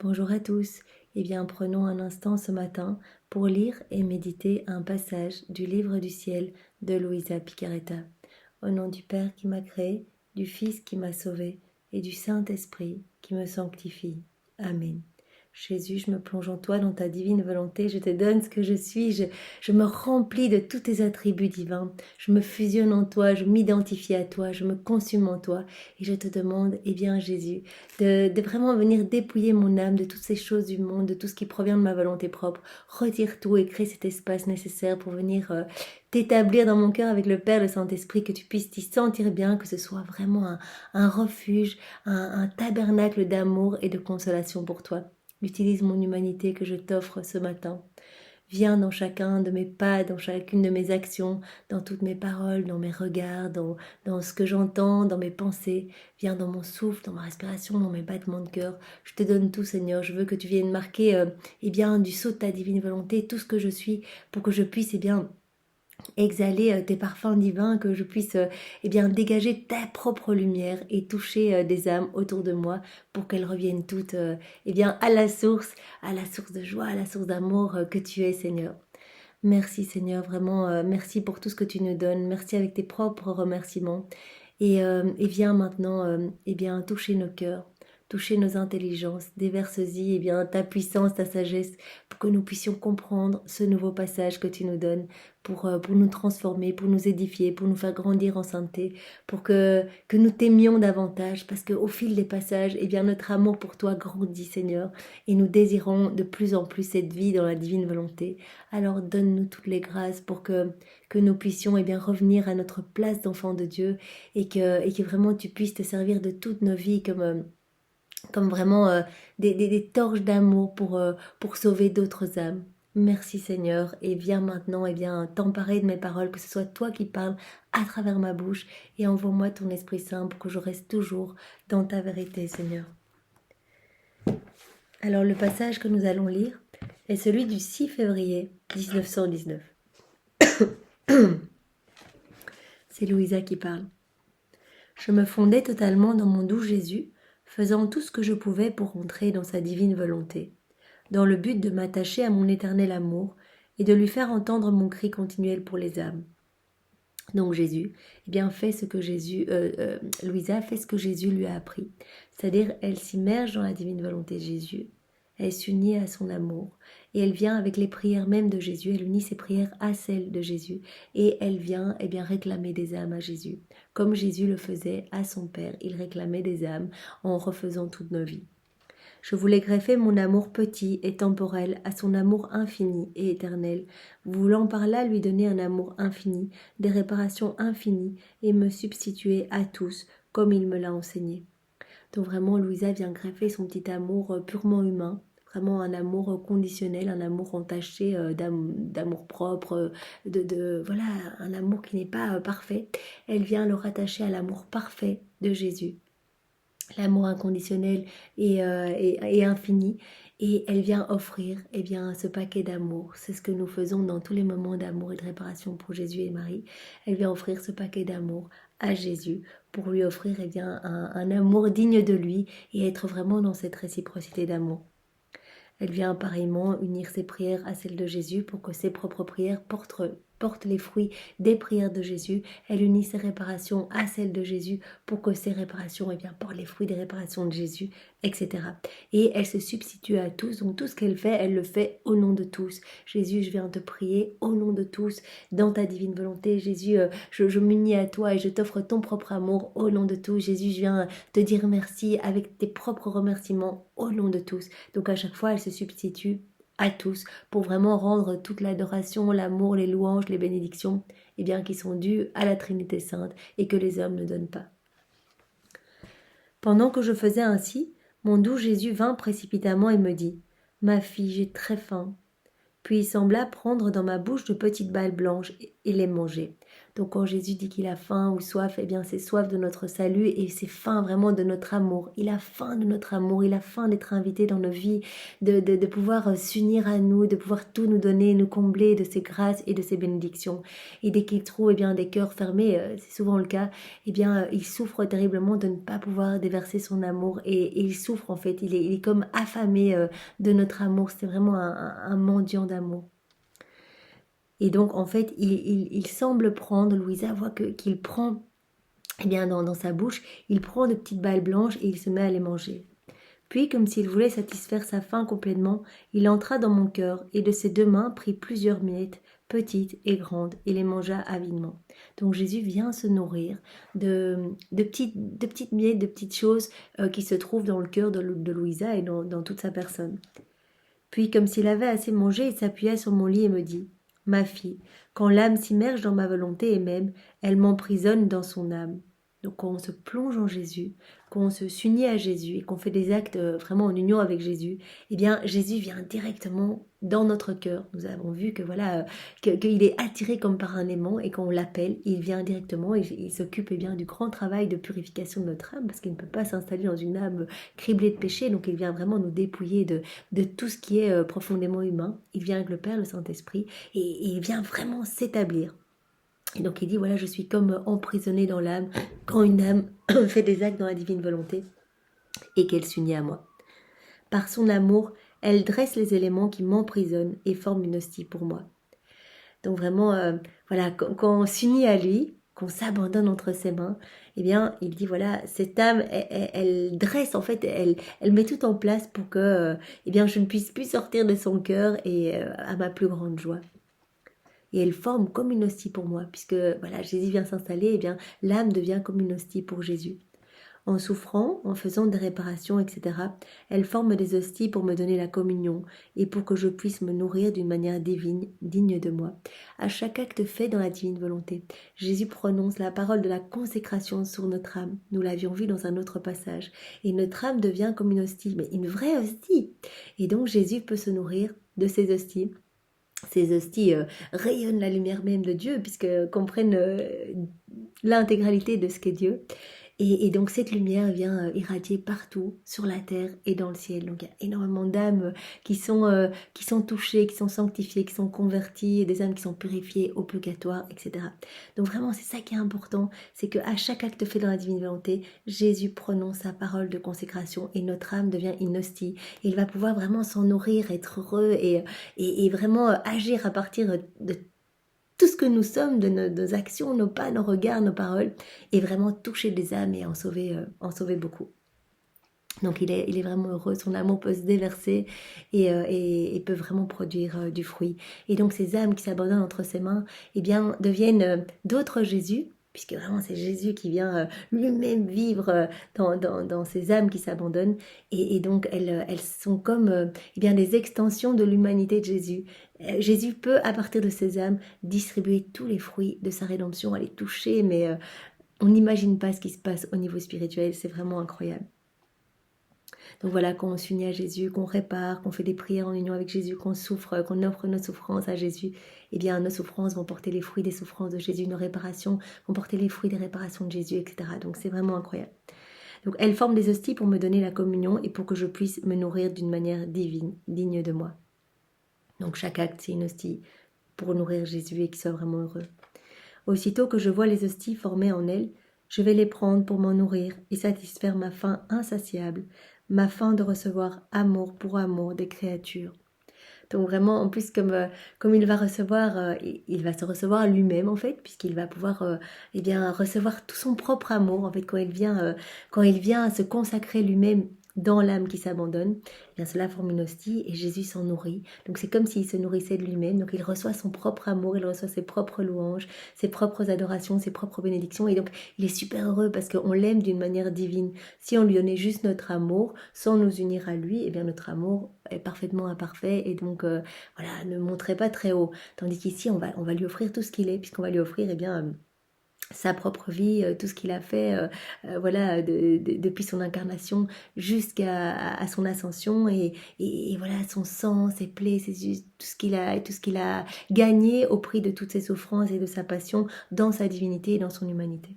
Bonjour à tous. Eh bien, prenons un instant ce matin pour lire et méditer un passage du Livre du ciel de Luisa Picaretta. Au nom du Père qui m'a créé, du Fils qui m'a sauvé et du Saint-Esprit qui me sanctifie. Amen. Jésus, je me plonge en toi, dans ta divine volonté, je te donne ce que je suis, je me remplis de tous tes attributs divins, je me fusionne en toi, je m'identifie à toi, je me consume en toi et je te demande, eh bien Jésus, de vraiment venir dépouiller mon âme de toutes ces choses du monde, de tout ce qui provient de ma volonté propre, retire tout et crée cet espace nécessaire pour venir t'établir dans mon cœur avec le Père, le Saint-Esprit, que tu puisses t'y sentir bien, que ce soit vraiment un refuge, un tabernacle d'amour et de consolation pour toi. Utilise mon humanité que je t'offre ce matin. Viens dans chacun de mes pas, dans chacune de mes actions, dans toutes mes paroles, dans mes regards, dans ce que j'entends, dans mes pensées. Viens dans mon souffle, dans ma respiration, dans mes battements de cœur. Je te donne tout, Seigneur. Je veux que tu viennes marquer eh bien, du sceau de ta divine volonté tout ce que je suis pour que je puisse eh bien, exhaler tes parfums divins, que je puisse eh bien, dégager ta propre lumière et toucher des âmes autour de moi pour qu'elles reviennent toutes eh bien, à la source de joie, à la source d'amour que tu es, Seigneur. Merci Seigneur, vraiment merci pour tout ce que tu nous donnes, merci avec tes propres remerciements et viens maintenant eh bien, toucher nos cœurs, toucher nos intelligences, déverse-y eh bien, ta puissance, ta sagesse, pour que nous puissions comprendre ce nouveau passage que tu nous donnes, pour nous transformer, pour nous édifier, pour nous faire grandir en sainteté, pour que nous t'aimions davantage, parce qu'au fil des passages, eh bien, notre amour pour toi grandit Seigneur, et nous désirons de plus en plus cette vie dans la divine volonté. Alors donne-nous toutes les grâces pour que nous puissions eh bien, revenir à notre place d'enfant de Dieu et que vraiment tu puisses te servir de toutes nos vies comme vraiment des torches d'amour pour sauver d'autres âmes. Merci Seigneur et viens maintenant eh bien, t'emparer de mes paroles, que ce soit toi qui parles à travers ma bouche et envoie-moi ton Esprit Saint pour que je reste toujours dans ta vérité Seigneur. Alors le passage que nous allons lire est celui du 6 février 1919. C'est Louisa qui parle. Je me fondais totalement dans mon doux Jésus, faisant tout ce que je pouvais pour entrer dans sa divine volonté, dans le but de m'attacher à mon éternel amour et de lui faire entendre mon cri continuel pour les âmes. Donc Jésus, eh bien, Louisa fait ce que Jésus lui a appris, c'est-à-dire elle s'immerge dans la divine volonté de Jésus, elle s'unit à son amour et elle vient avec les prières même de Jésus, elle unit ses prières à celles de Jésus et elle vient eh bien, réclamer des âmes à Jésus. Comme Jésus le faisait à son Père, il réclamait des âmes en refaisant toutes nos vies. Je voulais greffer mon amour petit et temporel à son amour infini et éternel, voulant par là lui donner un amour infini, des réparations infinies et me substituer à tous comme il me l'a enseigné. Donc vraiment, Louisa vient greffer son petit amour purement humain, vraiment un amour conditionnel, un amour entaché d'amour propre, voilà, un amour qui n'est pas parfait. Elle vient le rattacher à l'amour parfait de Jésus, l'amour inconditionnel et infini. Et elle vient offrir eh bien, ce paquet d'amour. C'est ce que nous faisons dans tous les moments d'amour et de réparation pour Jésus et Marie. Elle vient offrir ce paquet d'amour à Jésus pour lui offrir eh bien, un amour digne de lui et être vraiment dans cette réciprocité d'amour. Elle vient pareillement unir ses prières à celles de Jésus pour que ses propres prières portent les fruits des prières de Jésus. Elle unit ses réparations à celles de Jésus pour que ces réparations eh bien, portent les fruits des réparations de Jésus, etc. Et elle se substitue à tous, donc tout ce qu'elle fait, elle le fait au nom de tous. Jésus, je viens te prier au nom de tous, dans ta divine volonté. Jésus, je m'unis à toi et je t'offre ton propre amour au nom de tous. Jésus, je viens te dire merci avec tes propres remerciements au nom de tous. Donc à chaque fois, elle se substitue à tous pour vraiment rendre toute l'adoration, l'amour, les louanges, les bénédictions eh bien, qui sont dues à la Trinité Sainte et que les hommes ne donnent pas. Pendant que je faisais ainsi, mon doux Jésus vint précipitamment et me dit « Ma fille, j'ai très faim ». Puis il sembla prendre dans ma bouche de petites balles blanches et les manger. Donc quand Jésus dit qu'il a faim ou soif, eh bien c'est soif de notre salut et c'est faim vraiment de notre amour. Il a faim de notre amour, il a faim d'être invité dans nos vies, de pouvoir s'unir à nous, de pouvoir tout nous donner, nous combler de ses grâces et de ses bénédictions. Et dès qu'il trouve eh bien, des cœurs fermés, c'est souvent le cas, eh bien, il souffre terriblement de ne pas pouvoir déverser son amour et il souffre en fait, il est comme affamé de notre amour, c'est vraiment un mendiant d'amour. Et donc en fait, il semble prendre, Louisa voit qu'il prend eh bien, dans sa bouche, il prend de petites balles blanches et il se met à les manger. Puis, comme s'il voulait satisfaire sa faim complètement, il entra dans mon cœur et de ses deux mains prit plusieurs miettes, petites et grandes, et les mangea avidement. Donc Jésus vient se nourrir de petites miettes, de petites choses qui se trouvent dans le cœur de Louisa et dans toute sa personne. Puis, comme s'il avait assez mangé, il s'appuya sur mon lit et me dit « Ma fille, quand l'âme s'immerge dans ma volonté et même, elle m'emprisonne dans son âme. » Donc quand on se plonge en Jésus, quand on se s'unit à Jésus et qu'on fait des actes vraiment en union avec Jésus, eh bien Jésus vient directement dans notre cœur. Nous avons vu que voilà qu'il est attiré comme par un aimant et quand on l'appelle, il vient directement et il s'occupe eh bien du grand travail de purification de notre âme parce qu'il ne peut pas s'installer dans une âme criblée de péché. Donc il vient vraiment nous dépouiller de tout ce qui est profondément humain. Il vient avec le Père, le Saint-Esprit et il vient vraiment s'établir. Et donc il dit, voilà, je suis comme emprisonné dans l'âme quand une âme fait des actes dans la divine volonté et qu'elle s'unit à moi. Par son amour, elle dresse les éléments qui m'emprisonnent et forment une hostie pour moi. Donc vraiment, voilà, quand on s'unit à lui, qu'on s'abandonne entre ses mains, eh bien, il dit, voilà, cette âme, elle dresse, en fait, elle met tout en place pour que, eh bien, je ne puisse plus sortir de son cœur et à ma plus grande joie. Et elle forme comme une hostie pour moi, puisque voilà, Jésus vient s'installer, et bien l'âme devient comme une hostie pour Jésus. En souffrant, en faisant des réparations, etc., elle forme des hosties pour me donner la communion et pour que je puisse me nourrir d'une manière divine, digne de moi. À chaque acte fait dans la divine volonté, Jésus prononce la parole de la consécration sur notre âme. Nous l'avions vu dans un autre passage. Et notre âme devient comme une hostie, mais une vraie hostie. Et donc Jésus peut se nourrir de ces hosties. Ces hosties rayonnent la lumière même de Dieu, puisqu'elles comprennent l'intégralité de ce qu'est Dieu. Et donc cette lumière vient irradier partout, sur la terre et dans le ciel. Donc il y a énormément d'âmes qui sont touchées, qui sont sanctifiées, qui sont converties, des âmes qui sont purifiées au purgatoire, etc. Donc vraiment c'est ça qui est important, c'est qu'à chaque acte fait dans la divine volonté, Jésus prononce sa parole de consécration et notre âme devient une hostie. Et il va pouvoir vraiment s'en nourrir, être heureux et vraiment agir à partir de tout ce que nous sommes, de nos actions, nos pas, nos regards, nos paroles, et vraiment toucher des âmes et en sauver beaucoup. Donc il est vraiment heureux, son amour peut se déverser et peut vraiment produire du fruit. Et donc ces âmes qui s'abandonnent entre ses mains, eh bien deviennent d'autres Jésus, puisque vraiment c'est Jésus qui vient lui-même vivre dans ces âmes qui s'abandonnent. Et donc elles sont comme eh bien des extensions de l'humanité de Jésus. Jésus peut, à partir de ces âmes, distribuer tous les fruits de sa rédemption, à les toucher, mais on n'imagine pas ce qui se passe au niveau spirituel, c'est vraiment incroyable. Donc voilà, quand on s'unit à Jésus, qu'on répare, qu'on fait des prières en union avec Jésus, qu'on souffre, qu'on offre nos souffrances à Jésus, eh bien nos souffrances vont porter les fruits des souffrances de Jésus, nos réparations vont porter les fruits des réparations de Jésus, etc. Donc c'est vraiment incroyable. Donc elle forme des hosties pour me donner la communion et pour que je puisse me nourrir d'une manière divine, digne de moi. Donc chaque acte c'est une hostie pour nourrir Jésus et qu'il soit vraiment heureux. Aussitôt que je vois les hosties formées en elle, je vais les prendre pour m'en nourrir et satisfaire ma faim insatiable, ma faim de recevoir amour pour amour des créatures. Donc vraiment, en plus, comme il va recevoir, il va se recevoir lui-même en fait, puisqu'il va pouvoir eh bien, recevoir tout son propre amour en fait quand il vient se consacrer lui-même dans l'âme qui s'abandonne, eh bien cela forme une hostie et Jésus s'en nourrit. Donc c'est comme s'il se nourrissait de lui-même. Donc il reçoit son propre amour, il reçoit ses propres louanges, ses propres adorations, ses propres bénédictions. Et donc il est super heureux parce qu'on l'aime d'une manière divine. Si on lui donnait juste notre amour, sans nous unir à lui, eh bien notre amour est parfaitement imparfait et donc voilà, ne monterait pas très haut. Tandis qu'ici, on va lui offrir tout ce qu'il est, puisqu'on va lui offrir eh bien sa propre vie, tout ce qu'il a fait, voilà, depuis son incarnation jusqu'à son ascension et voilà son sang, ses plaies, tout ce qu'il a gagné au prix de toutes ses souffrances et de sa passion dans sa divinité et dans son humanité.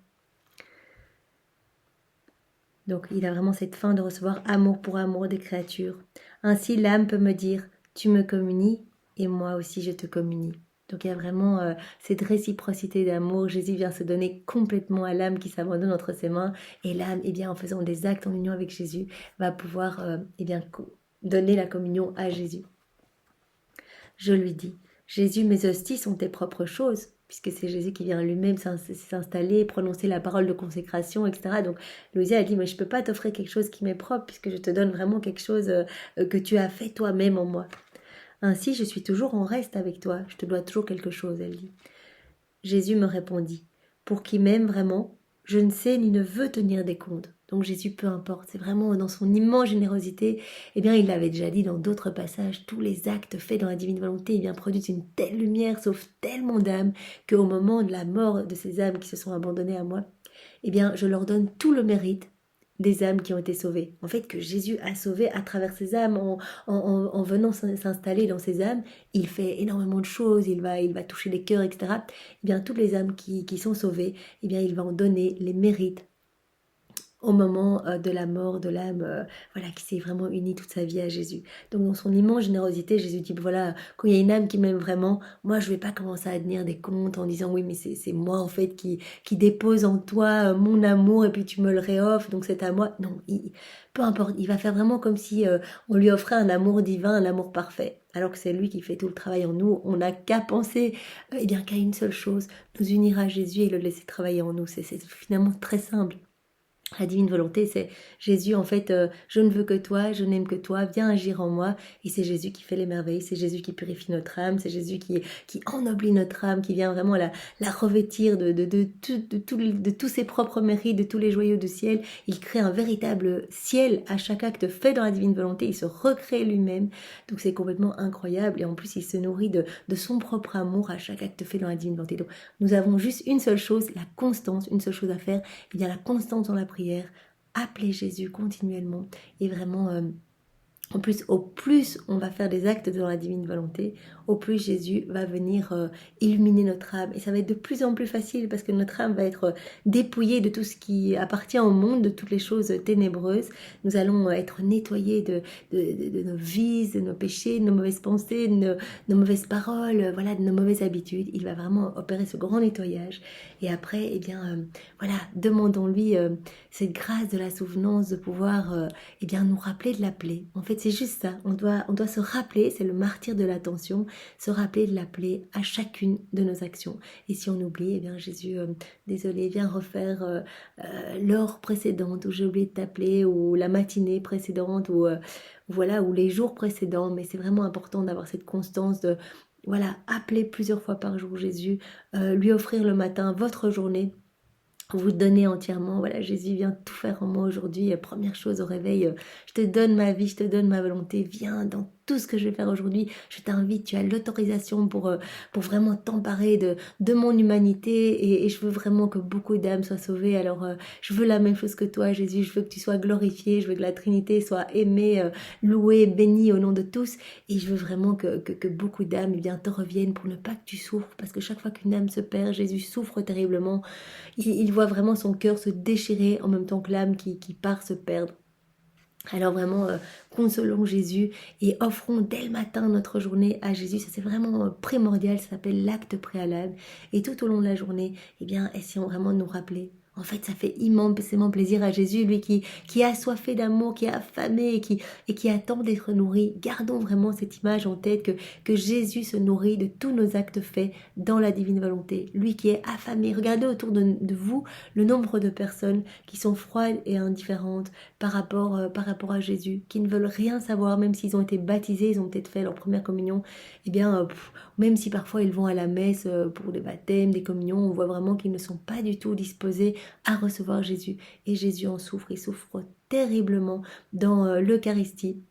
Donc il a vraiment cette fin de recevoir amour pour amour des créatures. Ainsi l'âme peut me dire, tu me communies et moi aussi je te communie. Donc il y a vraiment cette réciprocité d'amour. Jésus vient se donner complètement à l'âme qui s'abandonne entre ses mains. Et l'âme, eh bien, en faisant des actes en union avec Jésus, va pouvoir eh bien, donner la communion à Jésus. Je lui dis, Jésus, mes hosties sont tes propres choses, puisque c'est Jésus qui vient lui-même s'installer, prononcer la parole de consécration, etc. Donc Louisa a dit, mais je ne peux pas t'offrir quelque chose qui m'est propre, puisque je te donne vraiment quelque chose que tu as fait toi-même en moi. Ainsi, je suis toujours en reste avec toi, je te dois toujours quelque chose, elle dit. Jésus me répondit, pour qui m'aime vraiment, je ne sais ni ne veux tenir des comptes. Donc Jésus, peu importe, c'est vraiment dans son immense générosité, eh bien il l'avait déjà dit dans d'autres passages, tous les actes faits dans la divine volonté, eh bien produisent une telle lumière, sauf tellement d'âmes, qu'au moment de la mort de ces âmes qui se sont abandonnées à moi, eh bien je leur donne tout le mérite des âmes qui ont été sauvées. En fait, que Jésus a sauvé à travers ces âmes, en venant s'installer dans ces âmes, il fait énormément de choses, il va toucher les cœurs, etc. Eh bien, toutes les âmes qui sont sauvées, eh bien, il va en donner les mérites au moment de la mort de l'âme, voilà, qui s'est vraiment unie toute sa vie à Jésus. Donc dans son immense générosité, Jésus dit, voilà, quand il y a une âme qui m'aime vraiment, moi je ne vais pas commencer à tenir des comptes en disant, oui mais c'est moi en fait qui dépose en toi mon amour et puis tu me le réoffres, donc c'est à moi. Non, peu importe, il va faire vraiment comme si on lui offrait un amour divin, un amour parfait. Alors que c'est lui qui fait tout le travail en nous, on n'a qu'à penser eh bien qu'à une seule chose, nous unir à Jésus et le laisser travailler en nous. C'est finalement très simple. La divine volonté, c'est Jésus, en fait, je ne veux que toi, je n'aime que toi, viens agir en moi. Et c'est Jésus qui fait les merveilles, c'est Jésus qui purifie notre âme, c'est Jésus qui ennoblit notre âme, qui vient vraiment la revêtir de tous ses propres mérites, de tous les joyaux du ciel. Il crée un véritable ciel à chaque acte fait dans la divine volonté, il se recrée lui-même. Donc c'est complètement incroyable. Et en plus, il se nourrit de son propre amour à chaque acte fait dans la divine volonté. Donc nous avons juste une seule chose, la constance, une seule chose à faire, il y a la constance dans la prière. Appeler Jésus continuellement et vraiment en plus, au plus on va faire des actes dans la divine volonté, au plus Jésus va venir illuminer notre âme. Et ça va être de plus en plus facile parce que notre âme va être dépouillée de tout ce qui appartient au monde, de toutes les choses ténébreuses. Nous allons être nettoyés de nos vices, de nos péchés, de nos mauvaises pensées, de nos mauvaises paroles, voilà, de nos mauvaises habitudes. Il va vraiment opérer ce grand nettoyage. Et après, eh bien, voilà, demandons-lui cette grâce de la souvenance de pouvoir eh bien, nous rappeler de l'appeler. En fait, c'est juste ça. On doit se rappeler, c'est le martyre de l'attention, se rappeler de l'appeler à chacune de nos actions. Et si on oublie, eh bien, Jésus, désolé, viens refaire l'heure précédente où j'ai oublié de t'appeler, ou la matinée précédente, ou voilà, ou les jours précédents. Mais c'est vraiment important d'avoir cette constance de, voilà, appeler plusieurs fois par jour Jésus, lui offrir le matin votre journée, vous donner entièrement. Voilà, Jésus vient tout faire en moi aujourd'hui. Première chose au réveil, je te donne ma vie, je te donne ma volonté. Viens dans tout ce que je vais faire aujourd'hui. Je t'invite, tu as l'autorisation pour vraiment t'emparer de mon humanité et je veux vraiment que beaucoup d'âmes soient sauvées. Alors, je veux la même chose que toi, Jésus. Je veux que tu sois glorifié. Je veux que la Trinité soit aimée, louée, bénie au nom de tous. Et je veux vraiment que beaucoup d'âmes eh bien, te reviennent pour ne pas que tu souffres. Parce que chaque fois qu'une âme se perd, Jésus souffre terriblement. Il voit vraiment son cœur se déchirer en même temps que l'âme qui part se perdre. Alors vraiment, consolons Jésus et offrons dès le matin notre journée à Jésus. Ça c'est vraiment primordial, ça s'appelle l'acte préalable. Et tout au long de la journée, eh bien, essayons vraiment de nous rappeler. En fait, ça fait immensément plaisir à Jésus, lui qui a assoiffé d'amour, qui a affamé et qui attend d'être nourri. Gardons vraiment cette image en tête que Jésus se nourrit de tous nos actes faits dans la divine volonté. Lui qui est affamé. Regardez autour de vous le nombre de personnes qui sont froides et indifférentes par rapport à Jésus, qui ne veulent rien savoir, même s'ils ont été baptisés, ils ont peut-être fait leur première communion. Eh bien, même si parfois ils vont à la messe pour des baptêmes, des communions, on voit vraiment qu'ils ne sont pas du tout disposés à recevoir Jésus. Et Jésus en souffre, il souffre terriblement dans l'Eucharistie.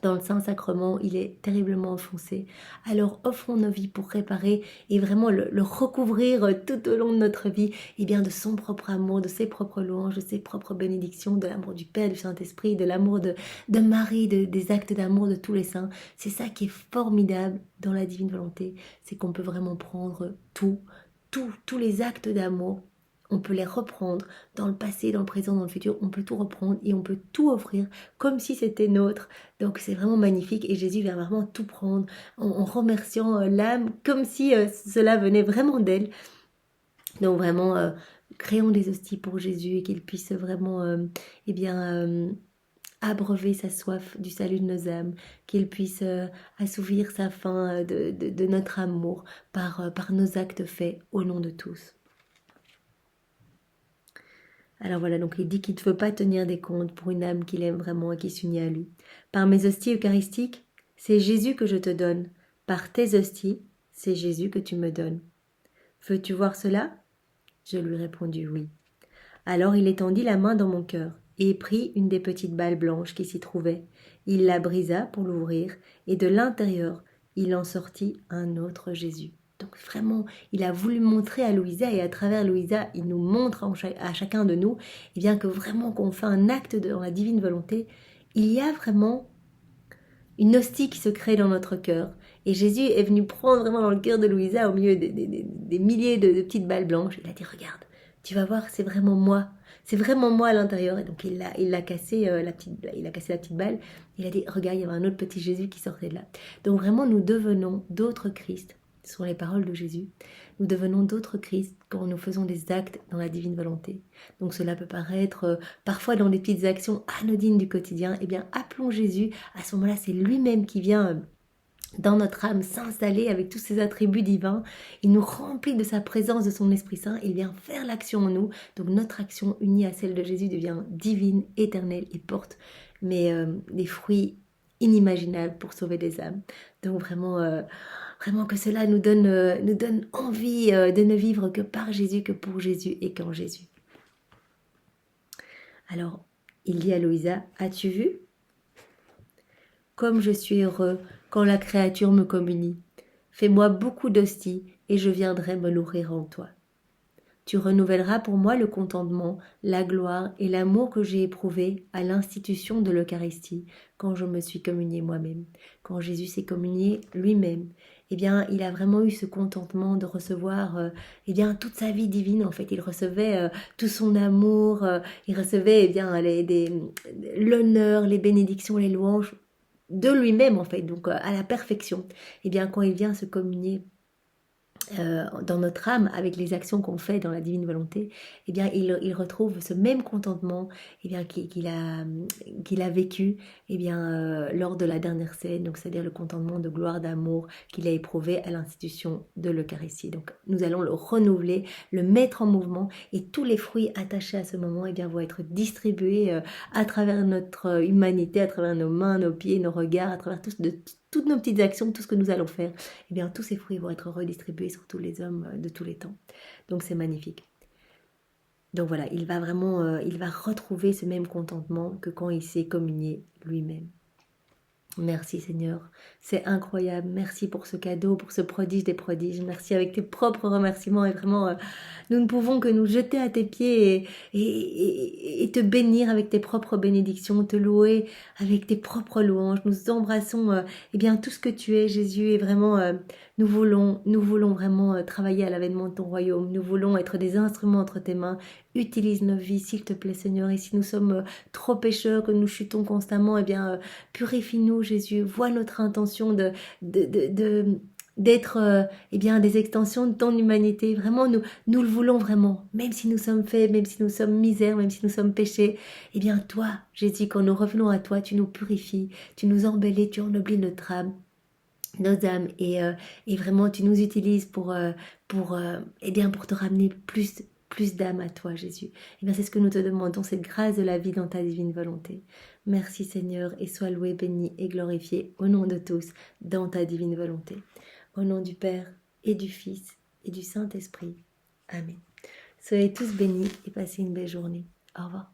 dans le Saint-Sacrement, il est terriblement offensé. Alors offrons nos vies pour réparer et vraiment le recouvrir tout au long de notre vie, et bien de son propre amour, de ses propres louanges, de ses propres bénédictions, de l'amour du Père, du Saint-Esprit, de l'amour de Marie, des actes d'amour de tous les saints. C'est ça qui est formidable dans la divine volonté, c'est qu'on peut vraiment prendre tous les actes d'amour. On peut les reprendre dans le passé, dans le présent, dans le futur. On peut tout reprendre et on peut tout offrir comme si c'était nôtre. Donc c'est vraiment magnifique et Jésus vient vraiment tout prendre en remerciant l'âme comme si cela venait vraiment d'elle. Donc vraiment, créons des hosties pour Jésus et qu'il puisse vraiment abreuver sa soif du salut de nos âmes, qu'il puisse assouvir sa faim de notre amour par nos actes faits au nom de tous. Alors voilà, donc il dit qu'il ne veut pas tenir des comptes pour une âme qu'il aime vraiment et qui s'unit à lui. Par mes hosties eucharistiques, c'est Jésus que je te donne. Par tes hosties, c'est Jésus que tu me donnes. Veux-tu voir cela ? Je lui répondis oui. Alors il étendit la main dans mon cœur et prit une des petites balles blanches qui s'y trouvaient. Il la brisa pour l'ouvrir et de l'intérieur, il en sortit un autre Jésus. Donc vraiment, il a voulu montrer à Louisa et à travers Louisa, il nous montre à chacun de nous, et bien que vraiment qu'on fait un acte dans la divine volonté, il y a vraiment une hostie qui se crée dans notre cœur. Et Jésus est venu prendre vraiment dans le cœur de Louisa, au milieu des milliers de petites balles blanches. Il a dit, regarde, tu vas voir, c'est vraiment moi. C'est vraiment moi à l'intérieur. Et donc il a cassé la petite balle. Il a dit, regarde, il y avait un autre petit Jésus qui sortait de là. Donc vraiment, nous devenons d'autres Christ. Ce sont les paroles de Jésus. Nous devenons d'autres Christ quand nous faisons des actes dans la divine volonté. Donc cela peut paraître parfois dans des petites actions anodines du quotidien. Eh bien, appelons Jésus. À ce moment-là, c'est lui-même qui vient dans notre âme s'installer avec tous ses attributs divins. Il nous remplit de sa présence, de son Esprit Saint. Il vient faire l'action en nous. Donc notre action unie à celle de Jésus devient divine, éternelle et porte des fruits inimaginables pour sauver des âmes. Donc vraiment que cela nous donne envie de ne vivre que par Jésus, que pour Jésus et qu'en Jésus. Alors, il dit à Louisa, as-tu vu ? Comme je suis heureux quand la créature me communie. Fais-moi beaucoup d'hosties et je viendrai me nourrir en toi. Tu renouvelleras pour moi le contentement, la gloire et l'amour que j'ai éprouvé à l'institution de l'Eucharistie quand je me suis communié moi-même. Quand Jésus s'est communié lui-même, eh bien, il a vraiment eu ce contentement de recevoir toute sa vie divine. En fait, il recevait tout son amour, il recevait l'honneur, les bénédictions, les louanges de lui-même, en fait, donc à la perfection. Eh bien, quand il vient se communier dans notre âme avec les actions qu'on fait dans la divine volonté, eh bien il retrouve ce même contentement qu'il a vécu lors de la dernière scène, donc c'est-à-dire le contentement de gloire, d'amour qu'il a éprouvé à l'institution de l'Eucharistie. Donc nous allons le renouveler, le mettre en mouvement et tous les fruits attachés à ce moment vont être distribués à travers notre humanité, à travers nos mains, nos pieds, nos regards, à travers toutes nos petites actions, tout ce que nous allons faire, tous ces fruits vont être redistribués sur tous les hommes de tous les temps. Donc c'est magnifique. Donc voilà, il va retrouver ce même contentement que quand il s'est communié lui-même. Merci Seigneur, c'est incroyable. Merci pour ce cadeau, pour ce prodige des prodiges. Merci avec tes propres remerciements et vraiment, nous ne pouvons que nous jeter à tes pieds et te bénir avec tes propres bénédictions, te louer avec tes propres louanges. Nous embrassons tout ce que tu es Jésus et vraiment nous voulons vraiment travailler à l'avènement de ton royaume. Nous voulons être des instruments entre tes mains. Utilise nos vies s'il te plaît Seigneur, et si nous sommes trop pécheurs, que nous chutons constamment, purifie-nous Jésus, vois notre intention d'être des extensions de ton humanité. Vraiment, nous le voulons vraiment, même si nous sommes faibles, même si nous sommes misères, même si nous sommes péchés. Toi, Jésus, quand nous revenons à toi, tu nous purifies, tu nous embellis, tu ennoblis notre âme, nos âmes, et vraiment tu nous utilises pour te ramener plus d'âme à toi, Jésus. C'est ce que nous te demandons, cette grâce de la vie dans ta divine volonté. Merci Seigneur, et sois loué, béni et glorifié au nom de tous, dans ta divine volonté. Au nom du Père et du Fils et du Saint-Esprit. Amen. Soyez tous bénis et passez une belle journée. Au revoir.